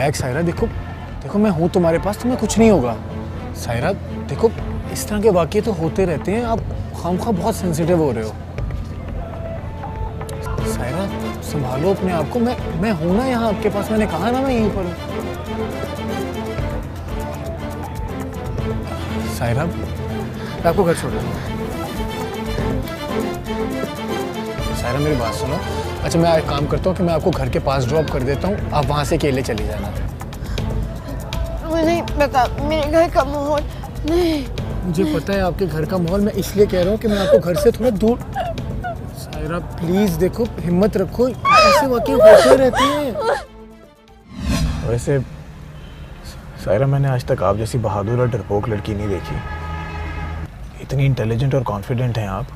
Relax Saira, देखो देखो मैं हूँ तुम्हारे पास, तुम्हें कुछ नहीं होगा। सायरा देखो, इस तरह के वाक़ये तो होते रहते हैं, आप खामखा बहुत सेंसिटिव हो रहे हो। सायरा संभालो अपने आप को, मैं हूं ना यहाँ आपके पास, मैंने कहा ना मैं यहीं पर हूँ। सायरा मैं आपको घर छोड़ दूँगा। सायरा मेरी बात सुनो। अच्छा मैं एक काम करता हूँ कि मैं आपको घर के पास ड्रॉप कर देता हूँ, आप वहाँ से अकेले चली जाना। मुझे नहीं पता मेरे घर का माहौल नहीं। मुझे पता है आपके घर का माहौल, मैं इसलिए कह रहा हूँ कि मैं आपको घर से थोड़ा दूर। सायरा प्लीज देखो, हिम्मत रखो, ऐसे वाक़ये होते रहते हैं। वैसे सायरा मैंने आज तक आप जैसी बहादुर और डरपोक लड़की नहीं देखी। इतनी इंटेलिजेंट और कॉन्फिडेंट हैं आप,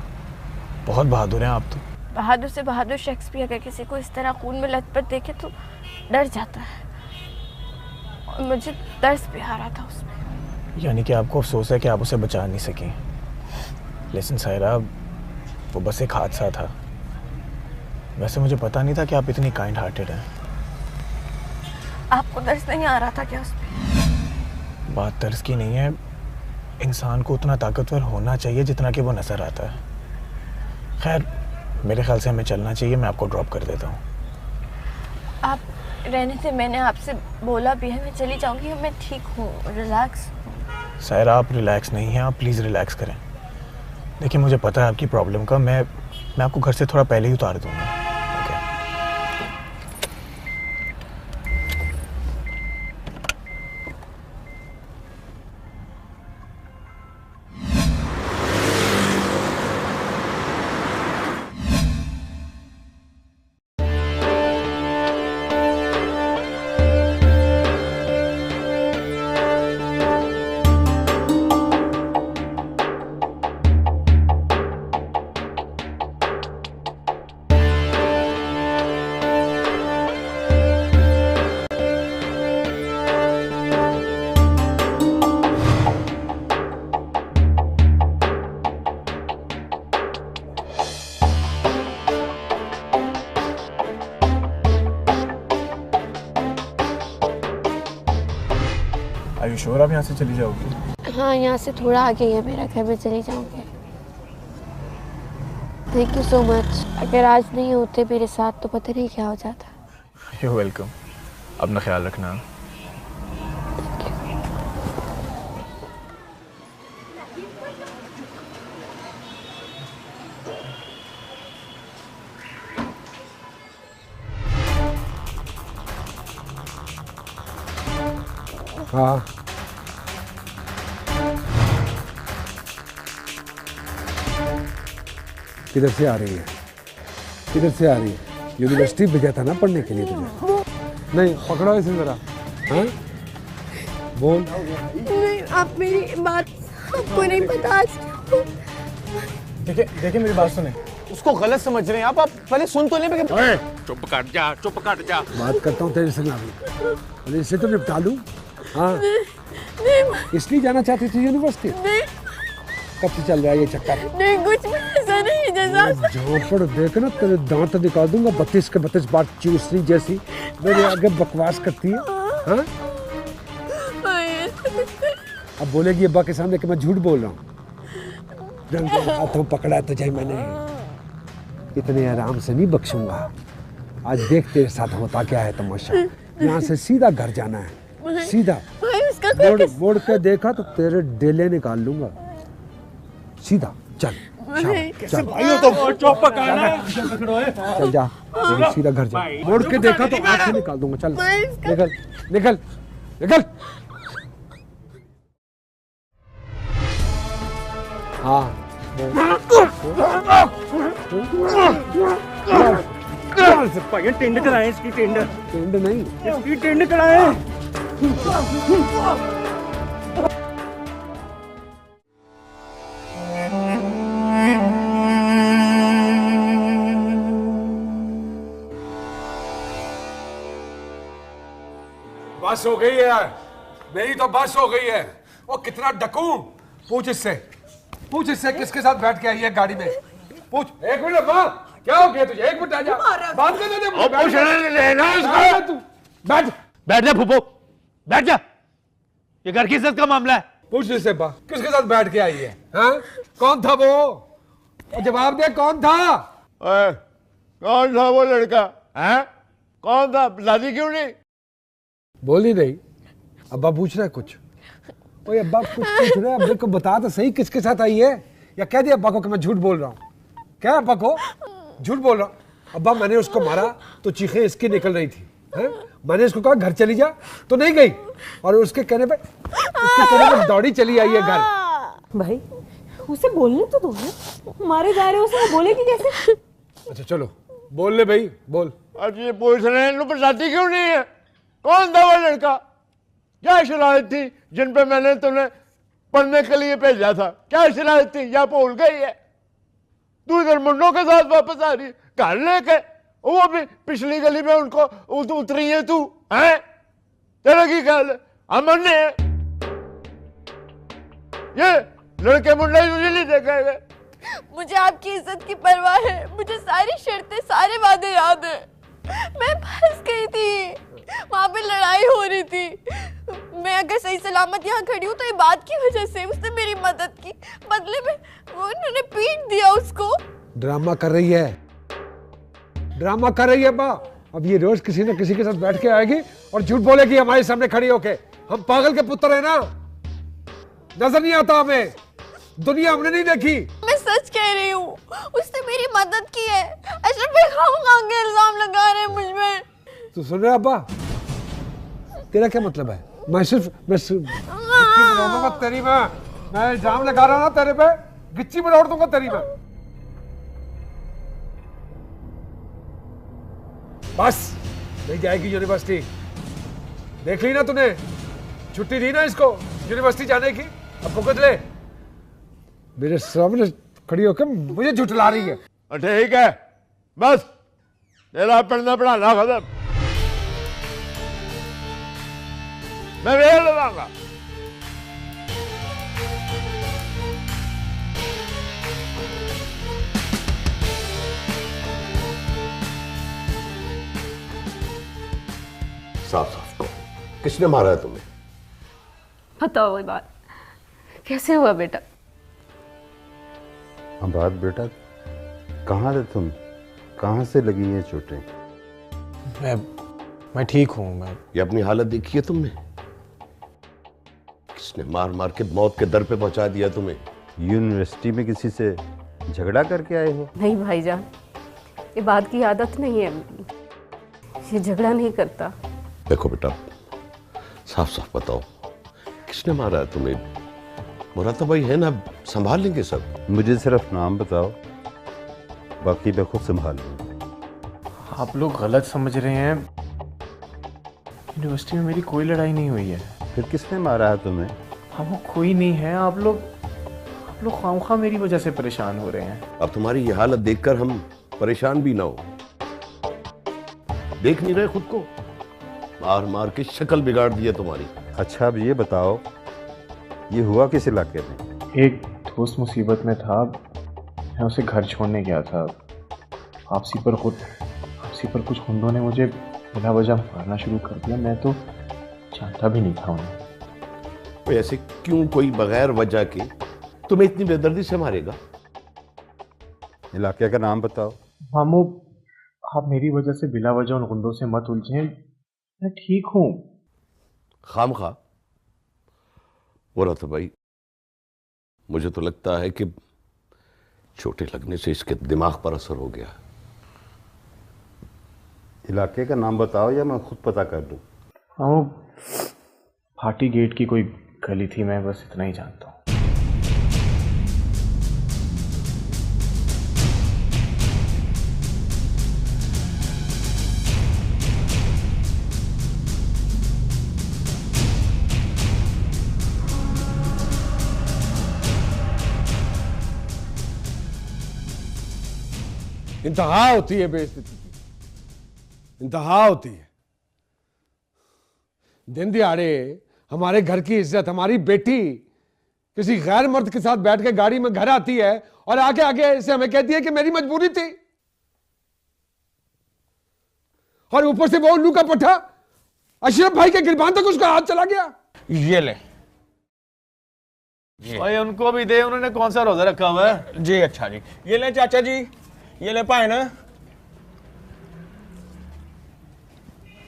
बहुत बहादुर हैं आप तो। बहादुर से बहादुर शख्स भी अगर किसी को इस तरह खून में लथपथ देखे तो डर जाता है, और मुझे तरस भी आ रहा था उसमें। यानी कि आपको अफसोस है कि आप उसे बचा नहीं सकी। लेकिन सायरा वो बस एक हादसा था। वैसे मुझे पता नहीं था कि आप इतनी काइंड हार्टेड हैं। आपको दर्द नहीं आ रहा था क्या उसमें? बात तर्स की नहीं है, इंसान को उतना ताकतवर होना चाहिए जितना कि वो नजर आता है। खैर मेरे ख्याल से हमें चलना चाहिए, मैं आपको ड्रॉप कर देता हूँ। आप रहने से, मैंने आपसे बोला भी है, मैं चली जाऊंगी, मैं ठीक हूँ, रिलैक्स। सायरा आप रिलैक्स नहीं हैं, आप प्लीज़ रिलैक्स करें। देखिए मुझे पता है आपकी प्रॉब्लम का, मैं आपको घर से थोड़ा पहले ही उतार दूँगा। Are you sure आप यहाँ से चली जाओगी? हाँ, यहाँ से थोड़ा आगे है मेरा घर, में चली जाऊंगी। Thank you so much. अगर आज नहीं होते मेरे साथ तो पता नहीं क्या हो जाता। You're welcome। अपना ख्याल रखना। हाँ किधर से आ रही है? किधर से आ रही है? यूनिवर्सिटी भेजा था ना पढ़ने के लिए तुझे? नहीं, पकड़ो इसे जरा। हाँ बोल। नहीं, आप मेरी बात आपको नहीं पता। आज देखिए मेरी बात सुने, उसको गलत समझ रहे हैं आप पहले सुन तो ले। चुप कर जा, चुप कर जा। बात करता हूँ तेरे संग अभी, इससे तो निपटा लूँ। हाँ इसलिए जाना चाहती थी यूनिवर्सिटी? नहीं। कब से चल रहा है ये चक्कर? नहीं, कुछ भी ऐसा नहीं जैसा। जहाँ पर देख ना तेरे दांत निकाल दूंगा 32 के 32 बार चूसनी जैसी मेरे आगे बकवास करती है। हाँ अब बोलेगी अब्बा के सामने कि मैं झूठ बोल रहा हूँ। हाथों पकड़ा तुझे मैंने, इतने आराम से नहीं बख्शूंगा। आज देख तेरे साथ होता क्या है तमाशा। यहाँ से सीधा घर जाना है, सीधा। मोड़ के देखा तो तेरे डेले निकाल लूंगा। सीधा चल चल भाई हो तो चुप कर। चल जा, सीधा घर जा। मोड़ के देखा तो आँख से निकाल दूंगा। चल निकल निकल निकल। हाँ टेंड कराए इसकी, टेंड नहीं इसकी टेंड कराए। बस हो गई है यार, मेरी तो बस हो गई है। वो कितना डकू, पूछ इससे किसके साथ बैठ के आई है गाड़ी में? पूछ। एक मिनट माँ, क्या हो गया तुझे? एक मिनट आ जा, बात करने दे। पूछ लेना इसको। तू बैठ बैठ जा फूफो, बैठ जा। ये घर की इज्जत का मामला है। पूछ इससे बा किसके साथ बैठ के आई है? हाँ? कौन था वो? जवाब दे, कौन था? ओए, कौन था वो लड़का? हैं? कौन था? शादी क्यों नहीं? बोल ही नहीं। अब्बा पूछ रहा है कुछ। ओए अब्बा कुछ पूछ रहा है, अब्बा को बता तो सही किसके साथ आई है, या कह दिया अब्बा को कि मैं झूठ बोल रहा हूँ? क्या अब्बा को झूठ बोल रहा हूँ? अब्बा मैंने उसको मारा तो चीखें इसकी निकल रही थी, हैं? मैंने इसको कहा घर चली जा तो नहीं गई, और उसके कहने पे दौड़ी चली आई है घर। भाई उसे बोलने तो दो ना, मारे जा रहे हो उसे, बोलेगी कैसे? अच्छा चलो बोल ले भाई, बोल। आज ये पूछ रहे हैं इन पर शादी क्यों नहीं है? कौन था वो लड़का? क्या शरारत थी जिन पे मैंने तुम्हें पढ़ने के लिए भेजा था? क्या शरारत थी? या भूल गई है? तू इधर मुंडों के साथ वापस आ रही है घर लेके, वो भी पिछली गली में उनको उतरी है तू, हैं? तेरा की ख्याल है? अमन ने ये लड़के मुंडे तुझे नहीं देखा है? मुझे आपकी इज्जत की परवाह है, मुझे सारी शर्तें सारे वादे याद है। मैं फंस गई थी, वहां पे लड़ाई हो रही थी। मैं अगर सही सलामत यहाँ खड़ी हूँ तो ये बात की वजह से उसने मेरी मदद की, बदले में वो उन्होंने पीट दिया उसको। ड्रामा कर रही है, ड्रामा कर रही है अब्बा। अब ये रोज किसी न किसी के साथ बैठ के आएगी और झूठ बोलेगी हमारे सामने खड़ी होके। हम पागल के पुत्र है ना, नजर नहीं आता हमें, दुनिया हमने नहीं देखी। मैं सच कह रही हूँ, उसने मेरी मदद की है। अशरफ भाई खामखा के इल्जाम लगा रहे हैं मुझ में। तू सुन रहा अब्बा? तेरा क्या मतलब है? मैं बनाऊंगा तेरी मैं इल्जाम लगा रहा ना तेरे पे, गिच्ची में उड़ दूंगा तेरी मैं। बस नहीं जाएगी यूनिवर्सिटी, देख ली ना तूने, छुट्टी दी ना इसको यूनिवर्सिटी जाने की, अब भुगत ले। मेरे सामने खड़ी होकर मुझे झुठला रही है। ठीक है, बस तेरा पढ़ना पढ़ाना खत्म, मैं वेल लगाऊंगा। साफ साफ कहो, किसने मारा है तुम्हें? बताओ ये बात कैसे हुआ बेटा? बात बेटा, कहाँ थे तुम? कहाँ से लगी ये चोटें? मैं ठीक हूँ। मैं ये अपनी हालत देखी है तुमने? किसने मार मार के मौत के दर पे पहुंचा दिया तुम्हें? यूनिवर्सिटी में किसी से झगड़ा करके आए हो? नहीं भाईजान, ये बात की आदत नहीं है, ये झगड़ा नहीं करता। देखो बेटा, साफ साफ बताओ किसने मारा है तुम्हें? मुराद भाई है ना, संभाल लेंगे सब। मुझे सिर्फ नाम बताओ, बाकी मैं खुद संभाल लूंगा। आप लोग गलत समझ रहे हैं, यूनिवर्सिटी में मेरी कोई लड़ाई नहीं हुई है। फिर किसने मारा है तुम्हें? हाँ वो कोई नहीं है, आप लोग खामखा मेरी वजह से परेशान हो रहे हैं। अब तुम्हारी ये हालत देखकर हम परेशान भी ना हो, देख नहीं रहे खुद को? मार मार के शक्ल बिगाड़ दी है तुम्हारी। अच्छा अब ये बताओ, ये हुआ किस इलाके में? एक दोस्त मुसीबत में था, मैं उसे घर छोड़ने गया था। आपसी पर कुछ गुंडों ने मुझे बिना वजह मारना शुरू कर दिया। मैं तो जानता भी नहीं था उन्हें। तो ऐसे क्यों कोई बगैर वजह के तुम्हें इतनी बेदर्दी से मारेगा? इलाके का नाम बताओ। मामू, आप मेरी वजह से बिला वजह उन गुंडों से मत उलझें, मैं ठीक हूँ। खामखा वो रहा था भाई, मुझे तो लगता है कि चोटें लगने से इसके दिमाग पर असर हो गया। इलाके का नाम बताओ या मैं खुद पता कर दूं। हाँ, भाटी गेट की कोई गली थी, मैं बस इतना ही जानता हूँ। इंतहा होती है बेइज्जती की, इंतहा होती है। दिन दिहाड़े हमारे घर की इज्जत, हमारी बेटी किसी गैर मर्द के साथ बैठ के गाड़ी में घर आती है और आगे आगे ऐसे हमें कहती है कि मेरी मजबूरी थी, और ऊपर से वो उल्लू का पट्टा अशरफ भाई के गिरबान तक उसका हाथ चला गया। ये ले भाई उनको भी दे, उन्होंने कौन सा रोजा रखा हुआ है? जी अच्छा जी, ये ले चाचा जी, ये ले भाई ना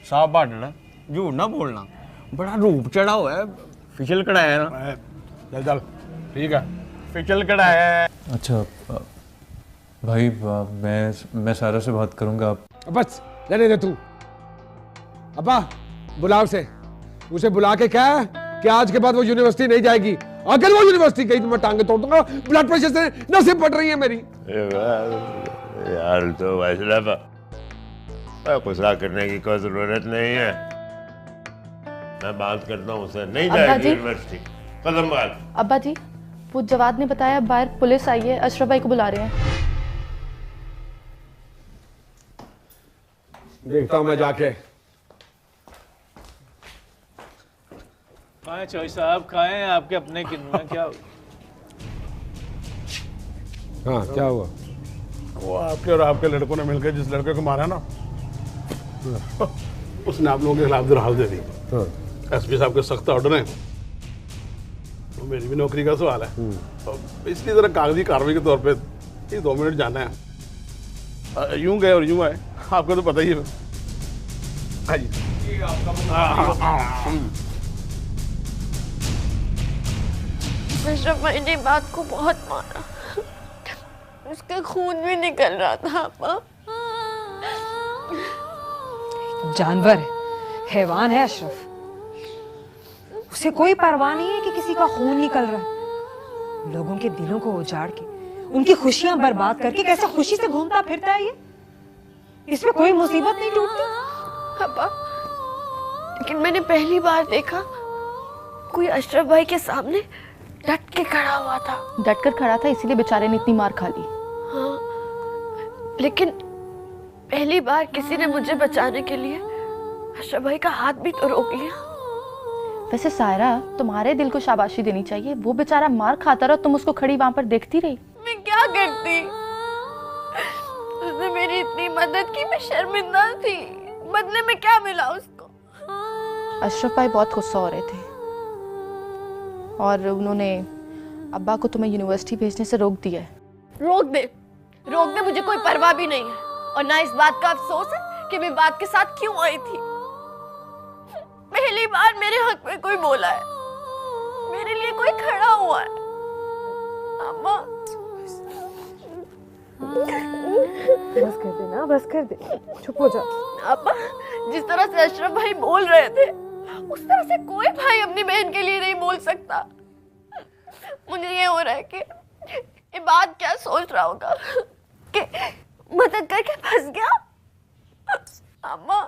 साफ बांटना, झूठ ना बोलना, बड़ा रूप चढ़ा हुआ है, फिसल कढ़ाया है ना। चल चल ठीक है, फिसल कढ़ाया है। अच्छा भाई मैं सारा से बात करूंगा। आप बस रहने दे तू। अब्बा बुलाओ उसे बुला के क्या है कि आज के बाद वो यूनिवर्सिटी नहीं जाएगी। अगर वो यूनिवर्सिटी गई तो मैं टांगे तोड़ दूंगा। ब्लड प्रेशर से नसें फट रही है मेरी। यार तो गुस्सा करने की कोई जरूरत नहीं है, मैं बात करता हूँ उसे। नहीं जाएगी यूनिवर्सिटी, कदम बात। अब्बा जी, वो जवाद ने बताया बाहर पुलिस आई है, अशरफ भाई को बुला रहे हैं। देखता हूँ मैं जाके। खाएं चौधरी साहब, खाएं, आपके अपने किन्नू हैं क्या? हाँ क्या हुआ? वो आपके और आपके लड़कों ने मिलकर जिस लड़के को मारा ना, उसने आप लोगों के खिलाफ दरखास्त दे दी। एसपी साहब के सख्त ऑर्डर हैं, तो मेरी भी नौकरी का सवाल है, तो इसलिए जरा कागजी कार्रवाई के तौर पे ये 2 मिनट जाना है। यूं गए और यूं आए, आपको तो पता ही है। हाँ जी। अशरफ भाई ने बात को बहुत मारा, उसका खून भी निकल रहा था। अब्बा जानवर है, हैवान है अशरफ, उसे कोई परवाह नहीं है कि किसी का खून निकल रहा है। लोगों के दिलों को उजाड़ के उनकी खुशियां बर्बाद करके कैसे खुशी से घूमता फिरता है ये, इसमें कोई मुसीबत नहीं टूटती। अब्बा, लेकिन मैंने पहली बार देखा कोई अशरफ भाई के सामने डट के खड़ा हुआ था। डट कर खड़ा था, इसीलिए बेचारे ने इतनी मार खा ली। हाँ, लेकिन पहली बार किसी ने मुझे बचाने के लिए अशरफ भाई का हाथ भी तो रोक लिया। वैसे सायरा, तुम्हारे दिल को शाबाशी देनी चाहिए, वो बेचारा मार खाता रहा, तुम उसको खड़ी वहां पर देखती रही। मैं क्या करती? उसने मेरी इतनी मदद की, मैं शर्मिंदा थी। बदले में क्या मिला उसको? अशरफ भाई बहुत गुस्सा हो रहे थे और उन्होंने अब्बा को तुम्हें यूनिवर्सिटी भेजने से रोक दिया है। रोक दे, मुझे कोई परवाह भी नहीं है, और ना इस बात का अफसोस है कि मैं बात के साथ क्यों आई थी। पहली बार मेरे हक में कोई बोला है, मेरे लिए कोई खड़ा हुआ है। अम्मा बस कर दे ना, बस कर दे, चुप हो जा। अब्बा, जिस तरह से अशरफ भाई बोल रहे थे, उस तरह से कोई भाई अपनी बहन के लिए नहीं बोल सकता। मुझे ये हो रहा है कि ये बात क्या सोच रहा होगा कि मदद करके फंस गया। अम्मा,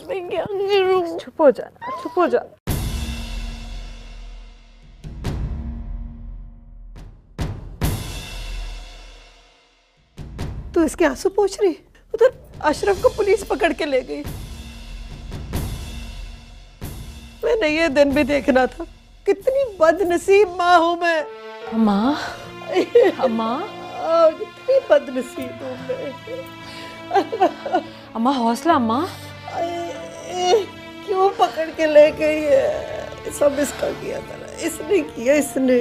मैं क्या करूं? चुप हो जा, चुप हो जा। तू इसके आंसू पोंछ रही? उधर अशरफ को पुलिस पकड़ के ले गई। मैंने ये दिन भी देखना था। कितनी बदनसीब माँ हूँ मैं। अम्मा, अम्मा, कितनी बदनसीब हूँ मैं। अम्मा हौसला अम्मा। क्यों पकड़ के ले गई है? सब इसका किया था ना, इसने किया, इसने।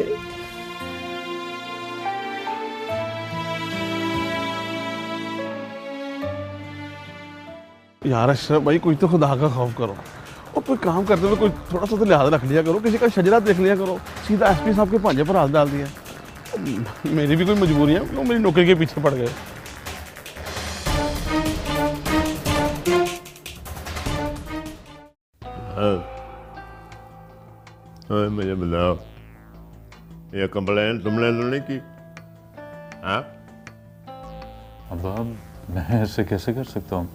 यार अशरफ भाई, कुछ तो खुदा का खौफ करो, और कोई काम करते हुए कोई थोड़ा सा तो लिहाज रख लिया करो, किसी का शजरा देख लिया करो। सीधा एसपी साहब के पांजे पर हाथ डाल दिया। मेरी भी कोई मजबूरी है, वो मेरी नौकरी के पीछे पड़ गए। मुझे बताओ, ये कंप्लेन तुमने तो नहीं की? हाँ अब्बा, मैं ऐसे कैसे कर सकता हूँ?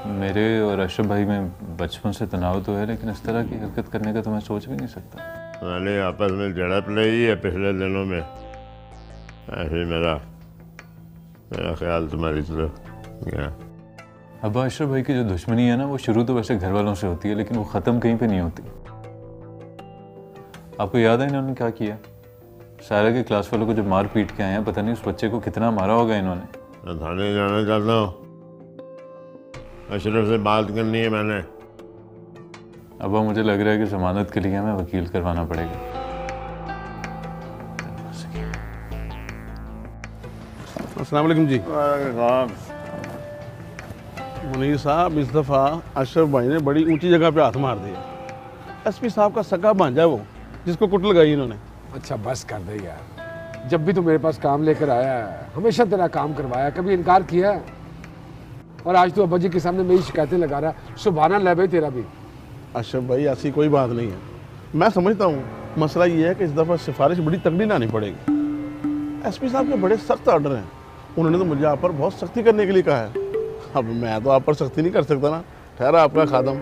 मेरे और अशरफ भाई में बचपन से तनाव तो है, लेकिन इस तरह की हरकत करने का तो मैं सोच भी नहीं सकता। मैंने आपस में झड़प ली है पिछले दिनों में, ऐसे मेरा ख्याल तुम्हारी तरफ गया। अब्बा, अशरफ भाई की जो दुश्मनी है ना, वो शुरू तो वैसे घर वालों से होती है, लेकिन वो ख़त्म कहीं पे नहीं होती। आपको याद है इन्होंने क्या किया? सारा के क्लास वालों को जब मार पीट के आए हैं, पता नहीं उस बच्चे को कितना मारा होगा इन्होंने। थाने जाना चाहता हूँ, अशरफ से बात करनी है मैंने। अब्बा मुझे लग रहा है कि जमानत के लिए हमें वकील करवाना पड़ेगा। अस्सलाम वालेकुम जी। मुनीर साहब, इस दफ़ा अशरफ भाई ने बड़ी ऊंची जगह पे हाथ मार दिया। एसपी साहब का सगा भांजा वो, जिसको कुट लगाई इन्होंने। अच्छा बस कर दे यार, जब भी तू मेरे पास काम लेकर आया है हमेशा तेरा काम करवाया, कभी इनकार किया है? और आज तो अब्बा जी के सामने मेरी शिकायतें लगा रहा है। सुभान अल्लाह भाई तेरा भी। अशरफ भाई ऐसी कोई बात नहीं है, मैं समझता हूँ मसला ये है कि इस दफ़ा सिफारिश बड़ी तगड़ी लानी पड़ेगी। एसपी साहब के बड़े सख्त ऑर्डर हैं, उन्होंने तो मुझे आप पर बहुत सख्ती करने के लिए कहा है। अब मैं तो आप पर सख्ती नहीं कर सकता ना, ठहरा आपका खादम।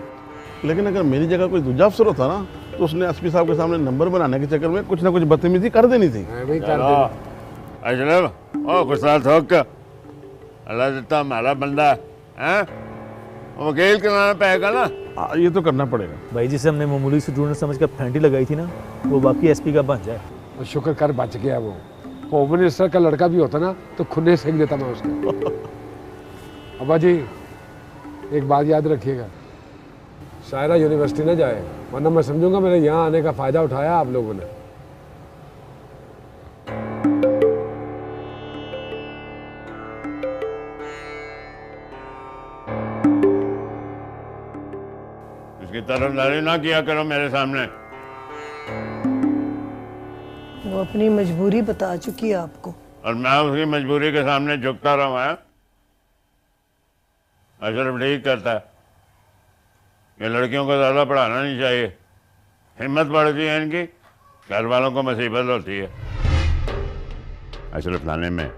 लेकिन अगर मेरी जगह कोई दूसरा अफसर होता ना तो उसने एसपी साहब के सामने नंबर बनाने के चक्कर में कुछ ना कुछ बदतमीजी कर देनी थी। अल्लाह देता हमारा बंदा है, वकील कराना पड़ेगा ना। ये तो करना पड़ेगा भाई। जिसे हमने मामूली स्टूडेंट समझ कर फेंटी लगाई थी ना, वो बाकी एसपी का भांजा है। और शुक्र कर बच गया वो। होम मिनिस्टर का लड़का भी होता ना तो खुन्ने सेक देता मैं उसको। अब्बा जी एक बात याद रखिएगा, सायरा यूनिवर्सिटी ना जाए, वरना मैं समझूंगा मेरे यहाँ आने का फायदा उठाया आप लोगों ने। इसकी तरफदारी ना किया करो मेरे सामने। वो अपनी मजबूरी बता चुकी है आपको, और मैं उसकी मजबूरी के सामने झुकता रहा है। अशरफ ठीक करता है, ये लड़कियों को ज़्यादा पढ़ाना नहीं चाहिए, हिम्मत बढ़ती है इनकी, घर वालों को मुसीबत होती है। अशरफ लाने में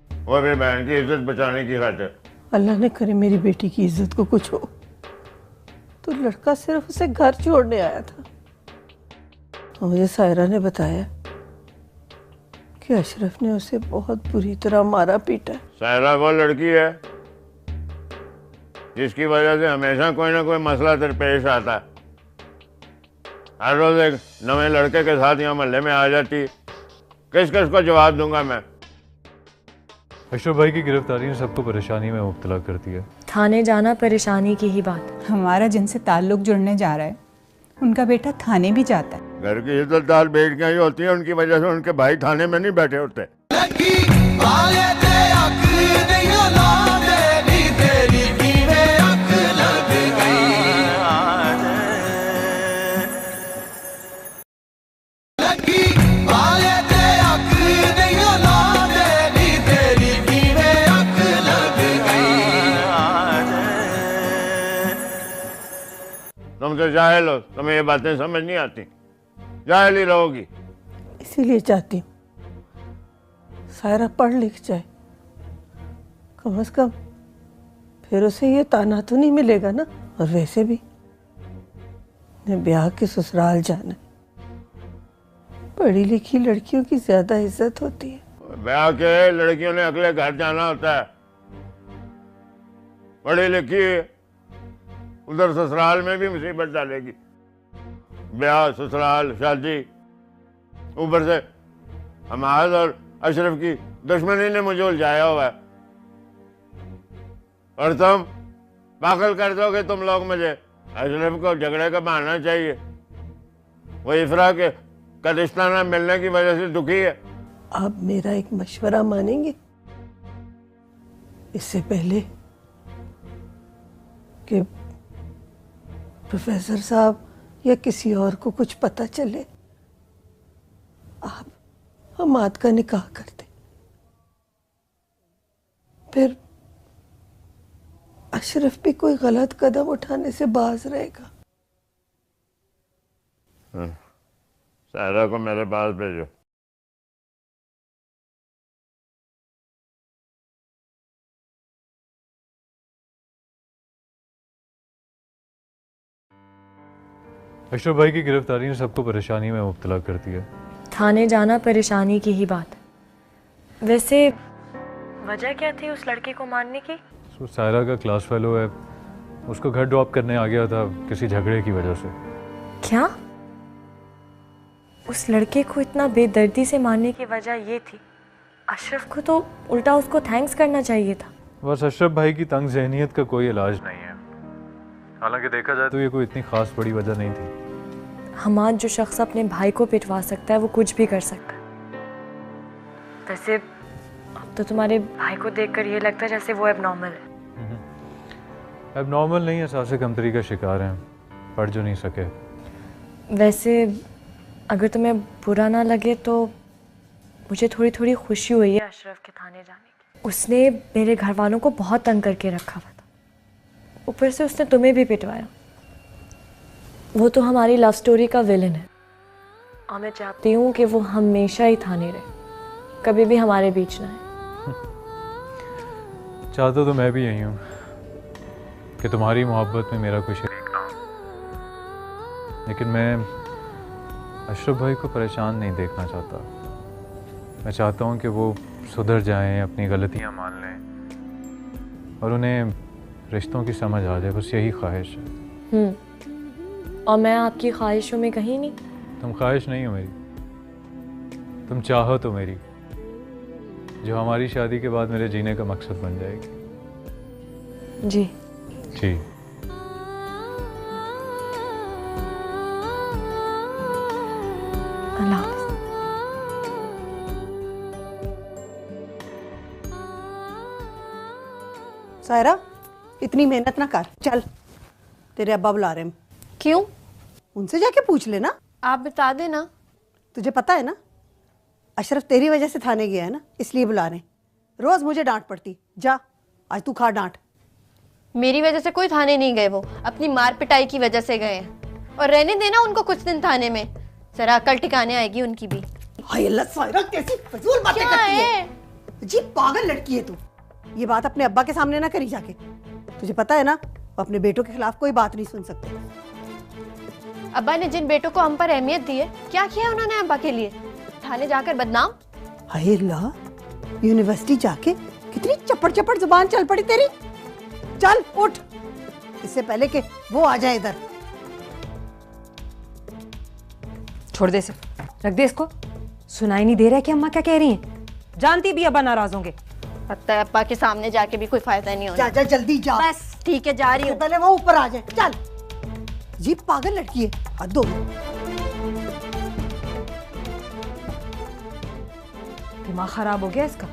वो अपनी बहन की इज्जत बचाने की खातिर। अल्लाह ने करे मेरी बेटी की इज्जत को कुछ हो, तो लड़का सिर्फ उसे घर छोड़ने आया था। तो मुझे सायरा ने बताया कि अशरफ ने उसे बहुत बुरी तरह मारा पीटा। सायरा वो लड़की है जिसकी वजह से हमेशा कोई ना कोई मसला दरपेश आता है। हर रोज एक नए लड़के के साथ यहाँ मोहल्ले में आ जाती है, किस किस को जवाब दूंगा मैं। अशरफ भाई की गिरफ्तारी ने सबको परेशानी में मुब्तला कर दिया। थाने जाना परेशानी की ही बात। हमारा जिनसे ताल्लुक जुड़ने जा रहा है उनका बेटा थाने भी जाता है। घर की इज्जतदार बेटियां ही होती हैं, उनकी वजह से उनके भाई थाने में नहीं बैठे होते। तुम तो जाहिल हो, तुम्हें ये बातें समझ नहीं आती, जाहिल ही रहोगी। इसीलिए चाहती हूँ सायरा पढ़ लिख जाए, कम से कम फिर उसे ये ताना तो नहीं मिलेगा ना। और वैसे भी मैं ब्याह के ससुराल जाना है, पढ़ी लिखी लड़कियों की ज्यादा इज्जत होती है। ब्याह के लड़कियों ने अगले घर जाना होता है, पढ़ी लिखी उधर ससुराल में भी मुसीबत डालेगी। ब्याह, ससुराल, शादी, ऊपर से हमाद और अशरफ की दुश्मनी ने मुझे उलझाया हुआ है। और तुम पागल कर दोगे तुम लोग मुझे। अशरफ को झगड़े का बहाना चाहिए, वो इफरा के का रिश्ता ना मिलने की वजह से दुखी है। आप मेरा एक मशवरा मानेंगे? इससे पहले कि प्रोफेसर साहब या किसी और को कुछ पता चले, आप हमाद का निकाह कर दें, फिर अशरफ भी कोई गलत कदम उठाने से बाज रहेगा। सायरा को मेरे पास भेजो। अशरफ भाई की गिरफ्तारी ने सबको परेशानी में मुब्तला कर दिया। थाने जाना परेशानी की ही बात। वैसे वजह क्या थी उस लड़के को मारने की? सायरा का क्लास फेलो है, उसको घर ड्रॉप करने आ गया था किसी झगड़े की वजह से। क्या? उस लड़के को इतना बेदर्दी से मारने की वजह ये थी? अशरफ को तो उल्टा उसको थैंक्स करना चाहिए था। बस अशरफ भाई की तंग ज़हनियत का कोई इलाज नहीं है। हालांकि देखा जाए तो ये कोई इतनी खास बड़ी वजह नहीं थी। हमाद जो शख्स अपने भाई को पिटवा सकता है वो कुछ भी कर सकता है। वैसे अब तो तुम्हारे भाई को देखकर ये लगता है जैसे वो एबनॉर्मल है। एबनॉर्मल नहीं, एहसास कमतरी का शिकार हैं, पढ़ जो नहीं सके। वैसे अगर तुम्हें बुरा ना लगे तो मुझे थोड़ी थोड़ी खुशी हुई है अशरफ के थाने जाने की। उसने मेरे घर वालों को बहुत तंग करके रखा हुआ था, ऊपर से उसने तुम्हें भी पिटवाया। वो तो हमारी लव स्टोरी का विलन है और मैं चाहती हूँ कि वो हमेशा ही थाने रहे, कभी भी हमारे बीच ना आए। चाहता तो मैं भी यही हूँ कि तुम्हारी मोहब्बत में मेरा कोई शरीक ना हो, लेकिन मैं अशरफ भाई को परेशान नहीं देखना चाहता। मैं चाहता हूँ कि वो सुधर जाएं, अपनी गलतियाँ मान लें और उन्हें रिश्तों की समझ आ जाए, बस यही ख्वाहिश है। और मैं आपकी ख्वाहिशों में कहीं नहीं। तुम ख्वाहिश नहीं हो मेरी, तुम चाहत हो मेरी, जो हमारी शादी के बाद मेरे जीने का मकसद बन जाएगी। जी जी। अल्लाह हाफ़िज़। सायरा, इतनी मेहनत ना कर, चल तेरे अब्बा बुला रहे हैं। क्यों? उनसे जाके पूछ लेना। आप बता देना। तुझे पता है ना अशरफ तेरी वजह से थाने गया है ना, इसलिए बुला रहे हैं। रोज मुझे डांट पड़ती, जा आज तू खा डांट। मेरी वजह से कोई थाने नहीं गए, वो अपनी मार पिटाई की वजह से गए हैं। और रहने देना उनको कुछ दिन थाने में, जरा अकल टिकाने आएगी उनकी भी। हाय अल्लाह सायरा, कैसी फजूल बातें करती है। जी पागल लड़की है तू। ये बात अपने अब्बा के सामने ना करी जाके। तुझे पता है ना वो अपने बेटों के खिलाफ कोई बात नहीं सुन सकते। अब्बा ने जिन बेटों को हम पर अहमियत दी है, क्या किया उन्होंने अब्बा के लिए? थाने जाकर बदनाम। हाय अल्लाह, यूनिवर्सिटी जाके कितनी चपड़ चपड़ जुबान चल पड़ी तेरी। चल उठ, इससे पहले कि वो आ जाए इधर। छोड़ दे इसे, रख दे इसको। सुनाई नहीं दे रहा है कि अम्मा क्या कह रही हैं? जानती भी अब्बा नाराज होंगे। लगता है अब्बा के सामने जाके भी कोई फायदा नहीं होगा। जा जा जल्दी जा। बस ठीक है, जा रही हूँ। पहले वो ऊपर आ जाए। चल, जी पागल लड़की है, हद हो गई। दिमाग खराब हो गया इसका,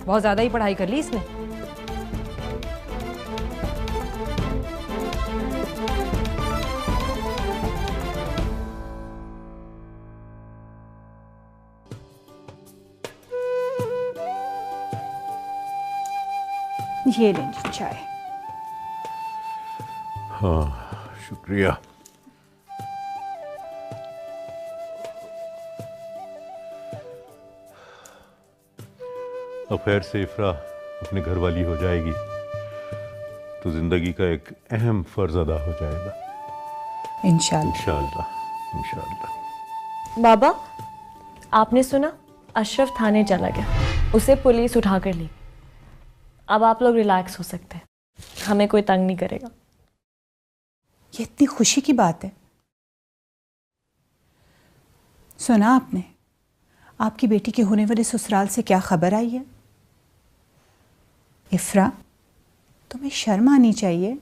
बहुत ज्यादा ही पढ़ाई कर ली इसने। ये लेंगे चाय। हाँ शुक्रिया। अब खैर से इफ्रा अपने घर वाली हो जाएगी तो जिंदगी का एक अहम फर्ज अदा हो जाएगा। इंशाअल्लाह इंशाअल्लाह। बाबा, आपने सुना अशरफ थाने चला गया, उसे पुलिस उठा कर ली। अब आप लोग रिलैक्स हो सकते हैं, हमें कोई तंग नहीं करेगा। ये इतनी खुशी की बात है। सुना आपने आपकी बेटी के होने वाले ससुराल से क्या खबर आई है? इफ्रा, तुम्हें शर्म आनी चाहिए।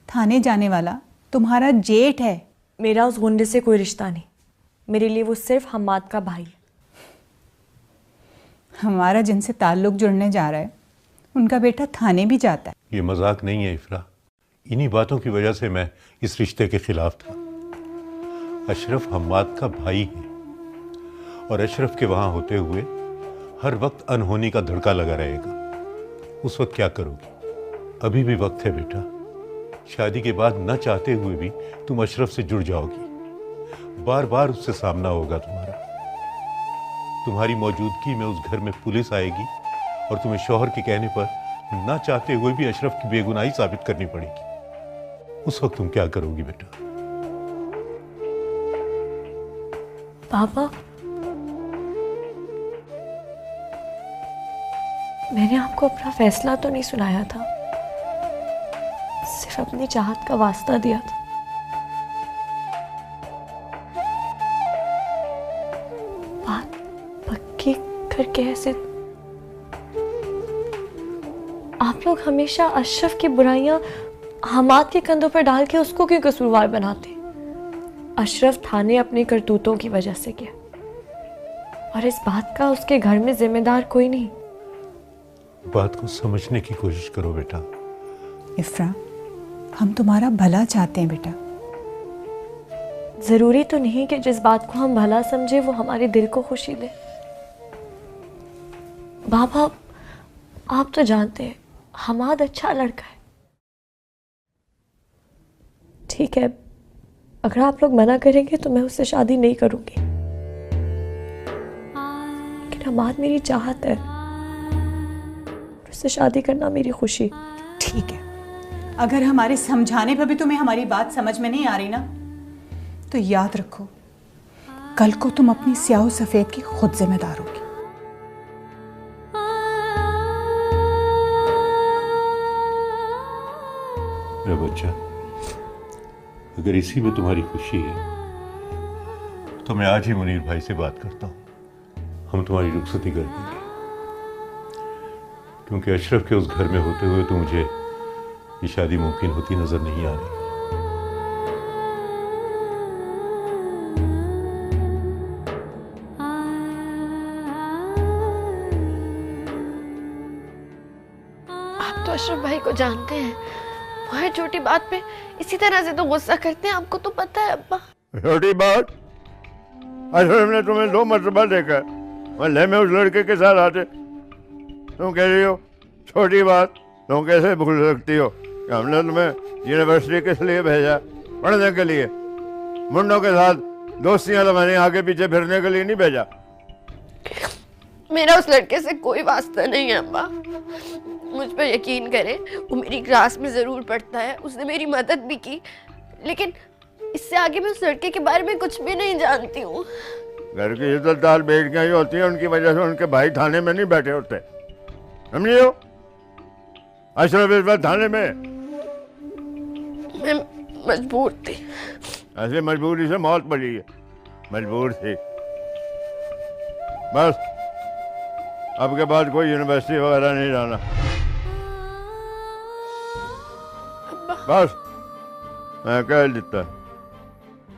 थाने जाने वाला तुम्हारा जेठ है। मेरा उस गुंडे से कोई रिश्ता नहीं, मेरे लिए वो सिर्फ हम्माद का भाई है। हमारा जिनसे ताल्लुक जुड़ने जा रहा है उनका बेटा थाने भी जाता है। ये मजाक नहीं है इफ्रा, इन्हीं बातों की वजह से मैं इस रिश्ते के खिलाफ था। अशरफ हम्माद का भाई है और अशरफ के वहां होते हुए हर वक्त अनहोनी का धड़का लगा रहेगा। उस वक्त क्या करोगी? अभी भी वक्त है बेटा, शादी के बाद न चाहते हुए भी तुम अशरफ से जुड़ जाओगी। बार बार उससे सामना होगा तुम्हारा। तुम्हारी मौजूदगी में उस घर में पुलिस आएगी और तुम्हें शौहर के कहने पर न चाहते हुए भी अशरफ की बेगुनाही साबित करनी पड़ेगी। उस वक्त तुम क्या करोगी बेटा? पापा, मैंने आपको अपना फैसला तो नहीं सुनाया था, सिर्फ अपनी चाहत का वास्ता दिया था। बात पक्की करके ऐसे आप लोग हमेशा अशरफ की बुराइयां हमाद के कंधों पर डाल के उसको क्यों कसूरवार बनाते? अशरफ थाने अपनी करतूतों की वजह से गया और इस बात का उसके घर में जिम्मेदार कोई नहीं। बात को समझने की कोशिश करो बेटा। इफ्रा, हम तुम्हारा भला चाहते हैं बेटा। जरूरी तो नहीं कि जिस बात को हम भला समझे वो हमारे दिल को खुशी दे। बाबा, आप तो जानते हैं हमाद अच्छा लड़का है। ठीक है, अगर आप लोग मना करेंगे तो मैं उससे शादी नहीं करूंगी, लेकिन हमाद मेरी चाहत है, उससे शादी करना मेरी खुशी। ठीक है, अगर हमारे समझाने पर भी तुम्हें हमारी बात समझ में नहीं आ रही ना, तो याद रखो कल को तुम अपनी स्याह सफेद की खुद जिम्मेदार होगी। मेरा बच्चा, अगर इसी में तुम्हारी खुशी है तो मैं आज ही मुनीर भाई से बात करता हूँ। हम तुम्हारी रुखसती कर देंगे, क्योंकि अशरफ के उस घर में होते हुए तो मुझे ये शादी मुमकिन होती नजर नहीं आ रही। आप तो अशरफ भाई को जानते हैं, वो हर छोटी बात पे इसी तरह से तो गुस्सा करते हैं, आपको तो पता है अब्बा। छोटी बात? अशरफ ने तुम्हें 2 मरतबा देखा, मोहल्ले में उस लड़के के साथ आते, तुम कह रही हो छोटी बात? तुम कैसे भूल सकती हो कि हमने तुम्हें यूनिवर्सिटी किस लिए भेजा? पढ़ने के लिए, मुंडों के साथ दोस्तियां लगाने, आगे पीछे फिरने के लिए नहीं भेजा। मेरा उस लड़के से कोई वास्ता नहीं है अब्बा, मुझ पर यकीन करें। वो मेरी क्लास में जरूर पढ़ता है, उसने मेरी मदद भी की, लेकिन इससे आगे मैं उस लड़के के बारे में कुछ भी नहीं जानती हूँ। घर की इज्जतदार बेटियां ही होती हैं, उनकी वजह से उनके भाई थाने में नहीं बैठे होते, समझे हो? अशरफ इस बार थाने में। मैं मजबूर थी। ऐसे मजबूरी से मौत पड़ी है, मजबूर थी। बस अब के बाद कोई यूनिवर्सिटी वगैरह नहीं जाना। बस मैं कह देता,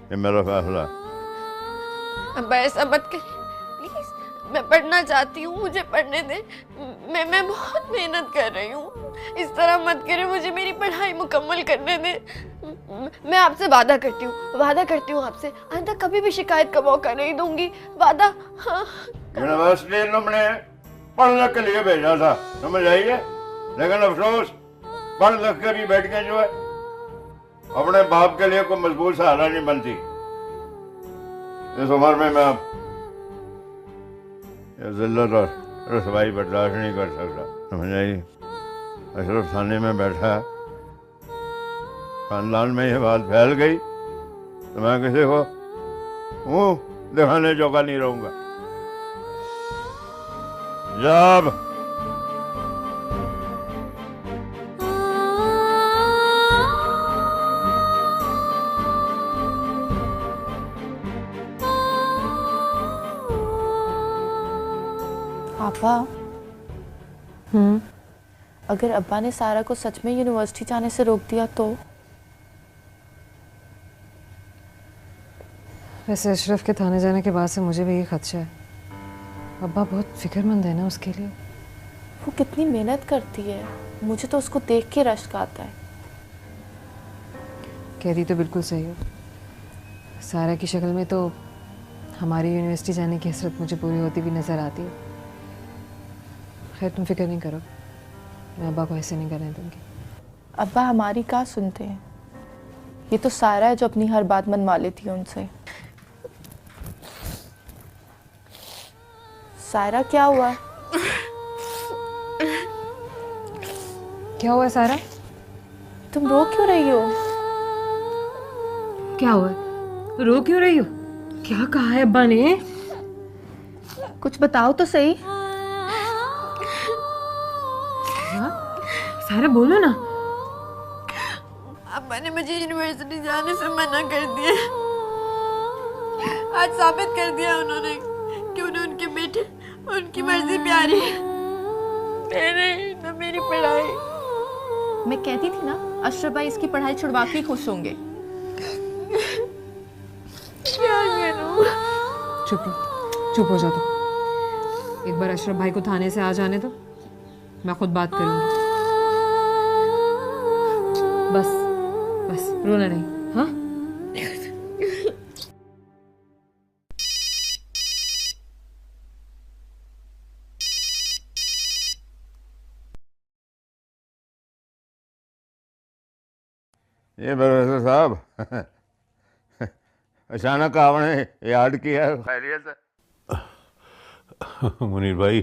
ये मेरा फैसला। अब्बा ऐसा मत करिए प्लीज, मैं पढ़ना चाहती हूँ, मुझे पढ़ने दें। मैं बहुत मेहनत कर रही हूँ, इस तरह मत करें, मुझे मेरी पढ़ाई मुकम्मल करने दें। मैं आपसे वादा करती हूँ आपसे आइंदा कभी भी शिकायत का मौका नहीं दूंगी, वादा। हाँ। यूनिवर्सिटी तुमने पढ़ने के लिए भेजा था, समझ आइए, लेकिन अफसोस पढ़ लिख के भी बैठ के जो है अपने बाप के लिए कोई मजबूर सहारा नहीं बनती। इस उम्र में मैं जिल्लत और रसवाई बर्दाश्त नहीं कर सकता, समझ आइए। अशरफ थाने में बैठा है, खानदान में ये बात फैल गई तो मैं किसी को मुंह दिखाने जोगा नहीं रहूंगा। जब पापा, अगर अब्बा ने सारा को सच में यूनिवर्सिटी जाने से रोक दिया तो? वैसे अशरफ के थाने जाने के बाद से मुझे भी ये खदशा है। अब्बा बहुत फिक्रमंद है ना उसके लिए। वो कितनी मेहनत करती है, मुझे तो उसको देख के रश्क आता है। कहती तो बिल्कुल सही हो। सारा की शक्ल में तो हमारी यूनिवर्सिटी जाने की हसरत मुझे पूरी होती भी नज़र आती है। खैर तुम फिक्र नहीं करो, मैं अब्बा को ऐसे नहीं करने दूंगी। अब्बा हमारी कहाँ सुनते हैं, ये तो सारा है जो अपनी हर बात मनवा लेती है उनसे। सारा क्या हुआ? क्या हुआ सारा? तुम रो क्यों रही हो? क्या हुआ? रो क्यों रही हो? क्या कहा है अब्बा ने? कुछ बताओ तो सही। सारा बोलो ना। अब्बा ने मुझे यूनिवर्सिटी जाने से मना कर दिया। आज साबित कर दिया उन्होंने कि उन्हें उनके बेटे उनकी मर्जी प्यारी है, मेरे तो मेरी पढ़ाई। मैं कहती थी ना अशरफ भाई इसकी पढ़ाई छुड़वा के खुश होंगे। क्या करूं? चुप हो जा तू। एक बार अशरफ भाई को थाने से आ जाने दो, मैं खुद बात करूंगी। बस बस रोना नहीं, हाँ? ये प्रोफेसर साहब अचानक आपने याद किया, खैरियत है? मुनीर भाई,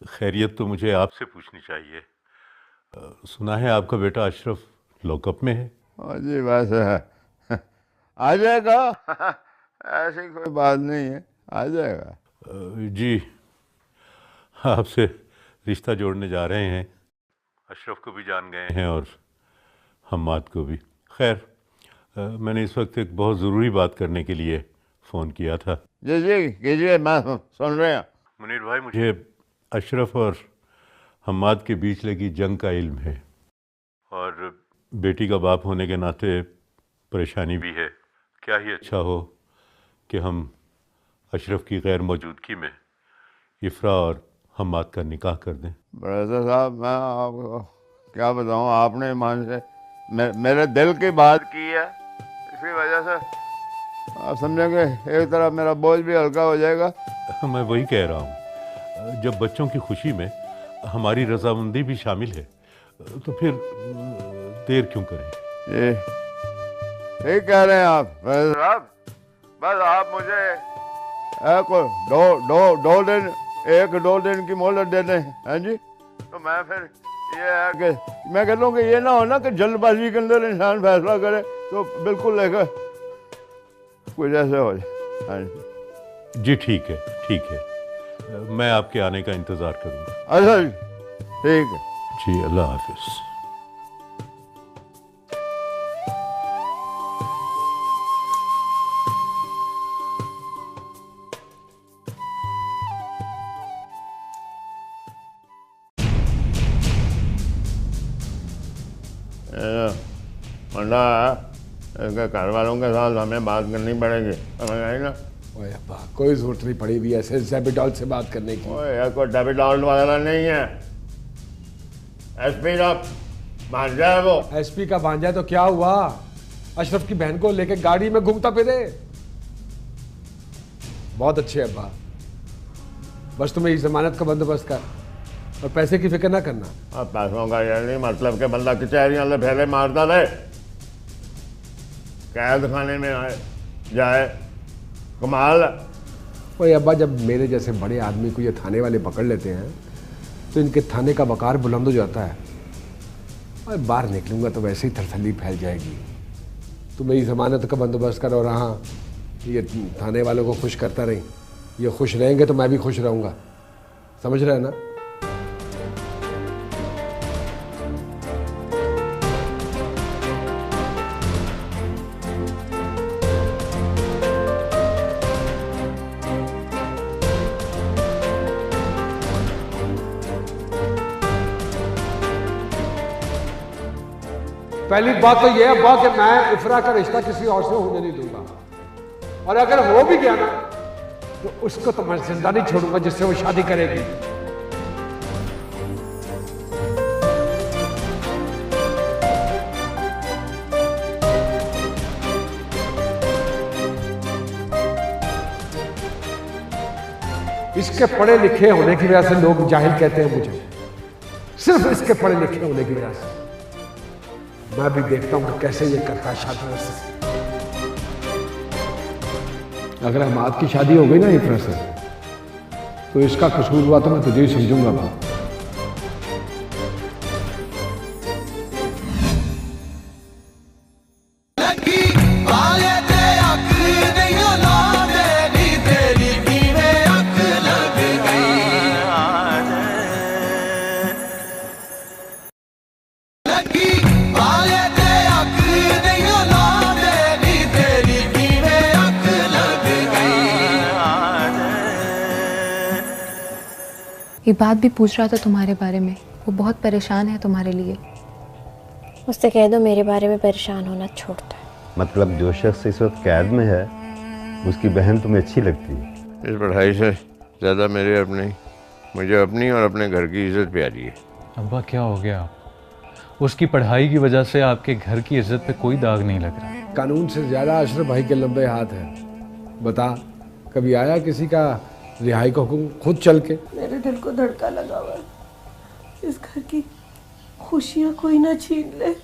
खैरियत तो मुझे आपसे पूछनी चाहिए। सुना है आपका बेटा अशरफ लॉकअप में है? जी बस आ जाएगा ऐसी कोई बात नहीं है, आ जाएगा। जी, आपसे रिश्ता जोड़ने जा रहे हैं। अशरफ को भी जान गए हैं और हम्माद को भी। खैर, मैंने इस वक्त एक बहुत ज़रूरी बात करने के लिए फ़ोन किया था। जी जी कीजिए, मैं सुन रहे हैं। मुनीर भाई, मुझे अशरफ और हम्माद के बीच लगी जंग का इल्म है और बेटी का बाप होने के नाते परेशानी भी है। क्या ही अच्छा हो कि हम अशरफ की गैर मौजूदगी में इफ्रा और हम्माद का निकाह कर दें। प्रोफेसर साहब, मैं आपको क्या बताऊं, आपने ईमान से मेरे दिल की बात की है, इसकी वजह से आप समझेंगे एक तरफ मेरा बोझ भी हल्का हो जाएगा। मैं वही कह रहा हूँ, जब बच्चों की खुशी में हमारी रजामंदी भी शामिल है तो फिर देर क्यों करें? ये ठीक कह रहे हैं आप प्रोफेसर साहब। बस आप मुझे दो दिन की मोहलत दे दें, हैं जी? तो मैं फिर ये है कि मैं कहता हूँ कि ये ना हो ना कि जल्दबाजी के अंदर इंसान फैसला करे, तो बिल्कुल लेकर कुछ ऐसे हो जाए। हाँ जी ठीक है, ठीक है, मैं आपके आने का इंतज़ार करूँगा। अच्छा जी, ठीक है जी, अल्लाह हाफिज़। वरना इसके घर वालों के साथ हमें बात करनी पड़ेगी, समझ आई ना? ओए अब्बा, कोई जरूरत नहीं पड़ी भी ऐसे डेबिडॉल से बात करने की। ओए यार, कोई डेबिडॉल वगैरह नहीं है। एसपी का भांजा है वो। एसपी का भांजा है तो क्या हुआ? अशरफ की बहन को लेके गाड़ी में घूमता फिरे। बहुत अच्छे अब्बा, बस तुम्हें इस जमानत का बंदोबस्त कर और पैसे की फिक्र ना करना। अब पैसों का ये नहीं मतलब कि बंदा कचहरियां ले फेरे मारता रहे, कैद खाने में आए जाए, कमाल। ओए अब्बा, जब मेरे जैसे बड़े आदमी को ये थाने वाले पकड़ लेते हैं तो इनके थाने का वकार बुलंद हो जाता है और बाहर निकलूंगा तो वैसे ही थरथली फैल जाएगी। तो मेरी जमानत का बंदोबस्त कर और हाँ, ये थाने वालों को खुश करता रही। ये खुश रहेंगे तो मैं भी खुश रहूँगा, समझ रहे हैं ना? पहली बात तो यह है कि मैं इफ्रा का रिश्ता किसी और से होने नहीं दूंगा, और अगर हो भी गया ना तो उसको तो मैं जिंदा नहीं छोड़ूंगा जिससे वो शादी करेगी। इसके पढ़े लिखे होने की वजह से लोग जाहिल कहते हैं मुझे, सिर्फ इसके पढ़े लिखे होने की वजह से। मैं भी देखता हूं कि कैसे ये करता है शादी से। अगर हमाद की शादी हो गई ना इफ्रा से तो इसका कसूर हुआ तो मैं तुझे ही समझूंगा। एक बात भी पूछ रहा था तुम्हारे बारे में, वो बहुत परेशान है तुम्हारे लिए। उससे कह दो मेरे बारे में परेशान होना छोड़ दो। मतलब जो शख्स इस वक्त कैद में है उसकी बहन तुम्हें अच्छी लगती है? इस पढ़ाई से ज़्यादा मेरे अपने मुझे अपनी और अपने घर की इज्जत प्यारी है। अब्बा क्या हो गया? उसकी पढ़ाई की वजह से आपके घर की इज्जत पे कोई दाग नहीं लग रहा। कानून से ज्यादा अशरफ भाई के लंबे हाथ हैं। बता, कभी आया किसी का रिहाई का हुक्म खुद चल के? मेरे दिल को धड़का लगा हुआ है। इस घर की खुशियां कोई ना छीन ले।